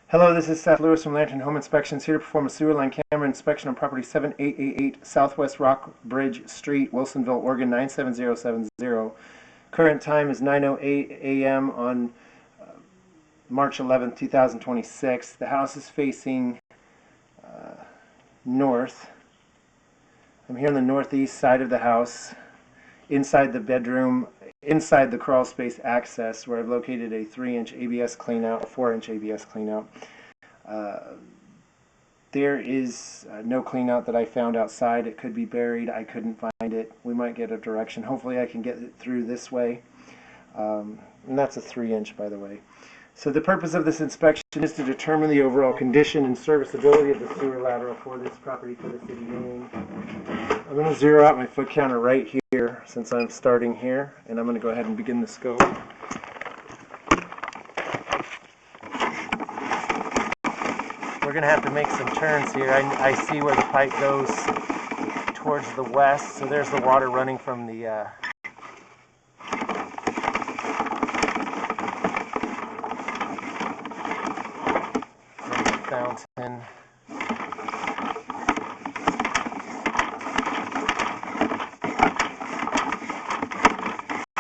Hello, this is Seth Lewis from Lantern Home Inspections, here to perform a sewer line camera inspection on property 7888 Southwest Rock Bridge Street, Wilsonville, Oregon 97070. Current time is 9:08 a.m. on March 11, 2026. The house is facing north. I'm here on the northeast side of the house, inside the bedroom, inside the crawl space access, where I've located a 3-inch ABS cleanout, a 4-inch ABS cleanout. There is no cleanout that I found outside. It could be buried. I couldn't find it. We might get a direction. Hopefully I can get it through this way. And that's a 3-inch, by the way. So the purpose of this inspection is to determine the overall condition and serviceability of the sewer lateral for this property for the city main. I'm going to zero out my foot counter right here since I'm starting here, and I'm going to go ahead and begin the scope. We're going to have to make some turns here. I see where the pipe goes towards the west, so there's the water running from the fountain.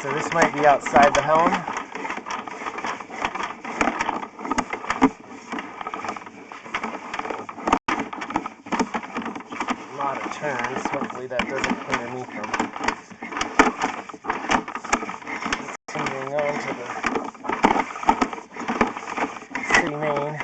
So this might be outside the home. A lot of turns. Hopefully that doesn't hinder me from continuing on to the city main.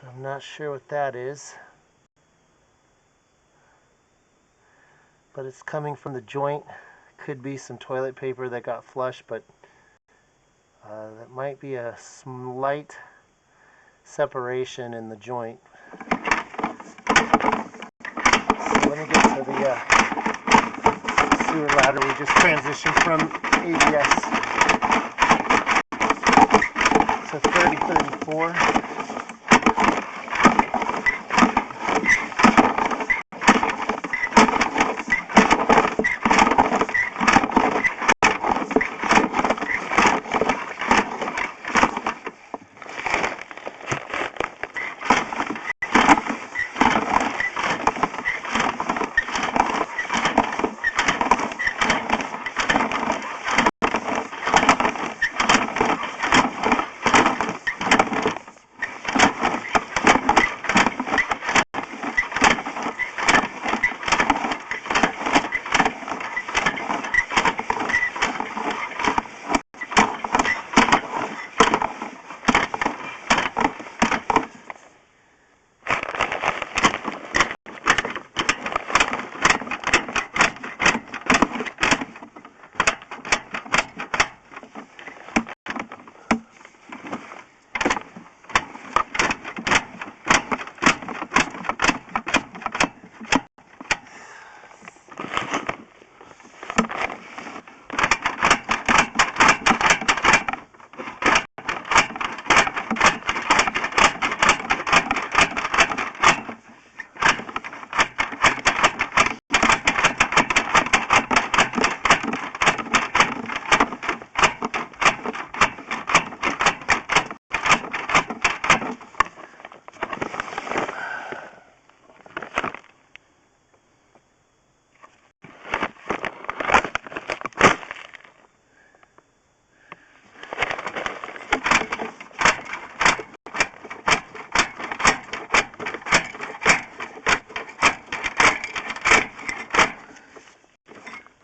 So I'm not sure what that is, but it's coming from the joint. Could be some toilet paper that got flushed, but that might be a slight separation in the joint. So let me get to the sewer ladder. We just transitioned from ABS to 3034.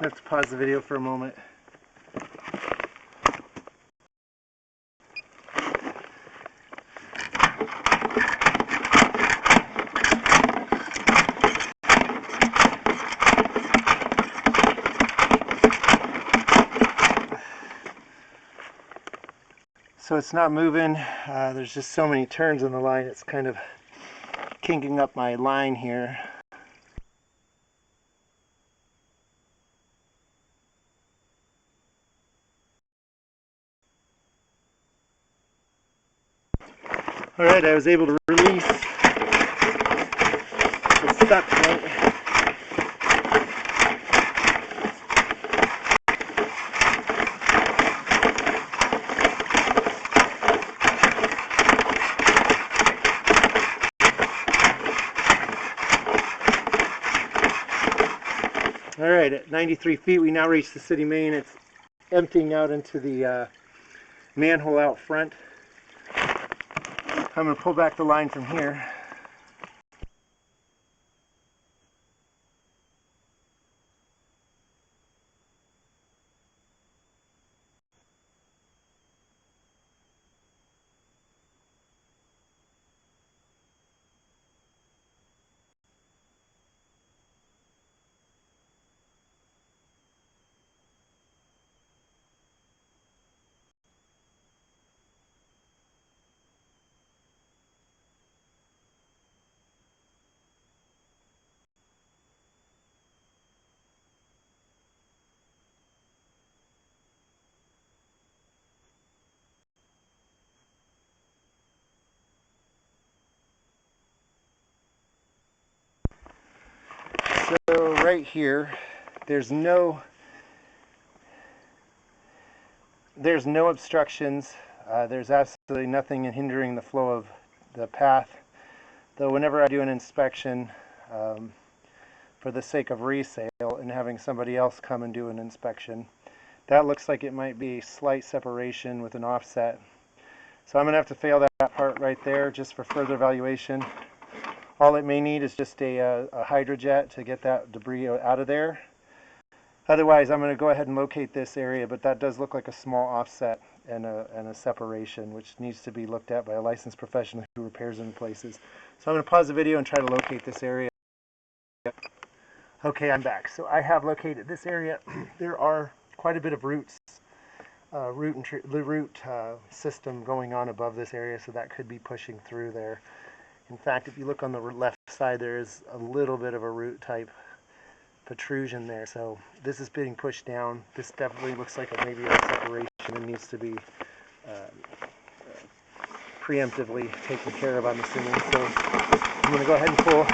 Let's pause the video for a moment. so it's not moving. There's just so many turns on the line, it's kind of kinking up my line here. Alright, I was able to release the stuck point. Alright, at 93 feet we now reach the city main. It's emptying out into the manhole out front. I'm going to pull back the line from here. So right here, there's no obstructions. There's absolutely nothing hindering the flow of the path. Though whenever I do an inspection, for the sake of resale and having somebody else come and do an inspection, that looks like it might be slight separation with an offset. So I'm going to have to fail that part right there just for further evaluation. All it may need is just a hydrojet to get that debris out of there. Otherwise, I'm going to go ahead and locate this area, but that does look like a small offset and a separation, which needs to be looked at by a licensed professional who repairs and replaces. So I'm going to pause the video and try to locate this area. Okay, I'm back. So I have located this area. There are quite a bit of root system going on above this area, so that could be pushing through there. In fact, if you look on the left side, there is a little bit of a root type protrusion there. So this is being pushed down. This definitely looks like maybe a separation and needs to be preemptively taken care of, I'm assuming. So I'm going to go ahead and pull.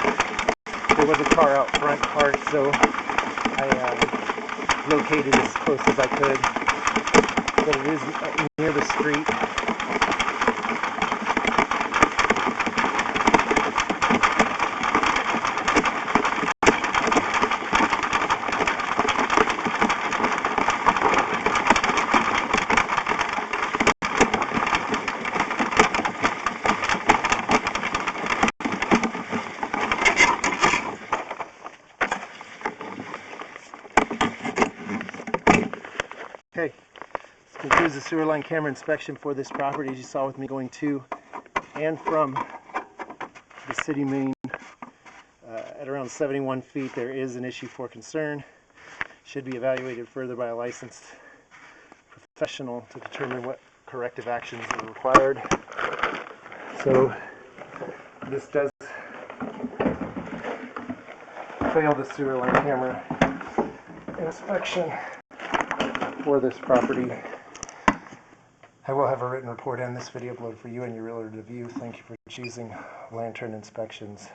There was a car out front parked, so I located as close as I could. But it is near the street. Okay, this concludes the sewer line camera inspection for this property. As you saw with me going to and from the city main at around 71 feet, there is an issue for concern. Should be evaluated further by a licensed professional to determine what corrective actions are required. So this does fail the sewer line camera inspection for this property. I will have a written report and this video uploaded for you and your realtor to view. Thank you for choosing Lantern Inspections.